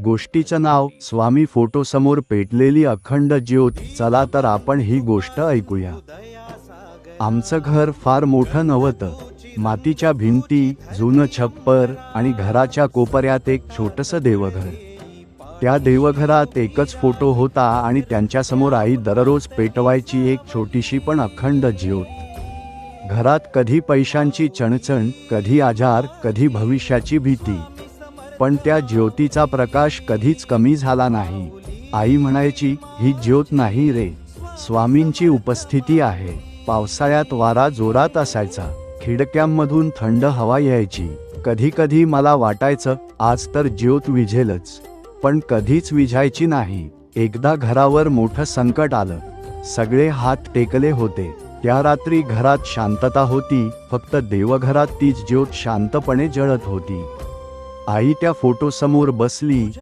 गोष्टीचं नाव स्वामी फोटोसमोर पेटलेली अखंड ज्योत. चला तर आपण ही गोष्ट ऐकूया. आमचं घर फार मोठं नव्हतं. मातीच्या भिंती, जुनं छप्पर आणि घराच्या कोपऱ्यात एक छोटंसं देवघर. त्या देवघरात एकच फोटो होता आणि त्यांच्यासमोर आई दररोज पेटवायची एक छोटीशी पण अखंड ज्योत. घरात कधी पैशांची चणचण, कधी आजार, कधी भविष्याची भीती, पण त्या ज्योतीचा प्रकाश कधीच कमी झाला नाही. आई म्हणायची, ही ज्योत नाही रे, स्वामींची उपस्थिती आहे. पावसाळ्यात वारा जोरात असायचा, खिडक्यांमधून थंड हवा यायची. कधी कधी मला वाटायचं आज तर ज्योत विझेलच, पण कधीच विझायची नाही. एकदा घरावर मोठं संकट आलं. सगळे हात टेकले होते. त्या रात्री घरात शांतता होती, फक्त देवघरात तीच ज्योत शांतपणे जळत होती. आई त्या फोटोसमोर बसली,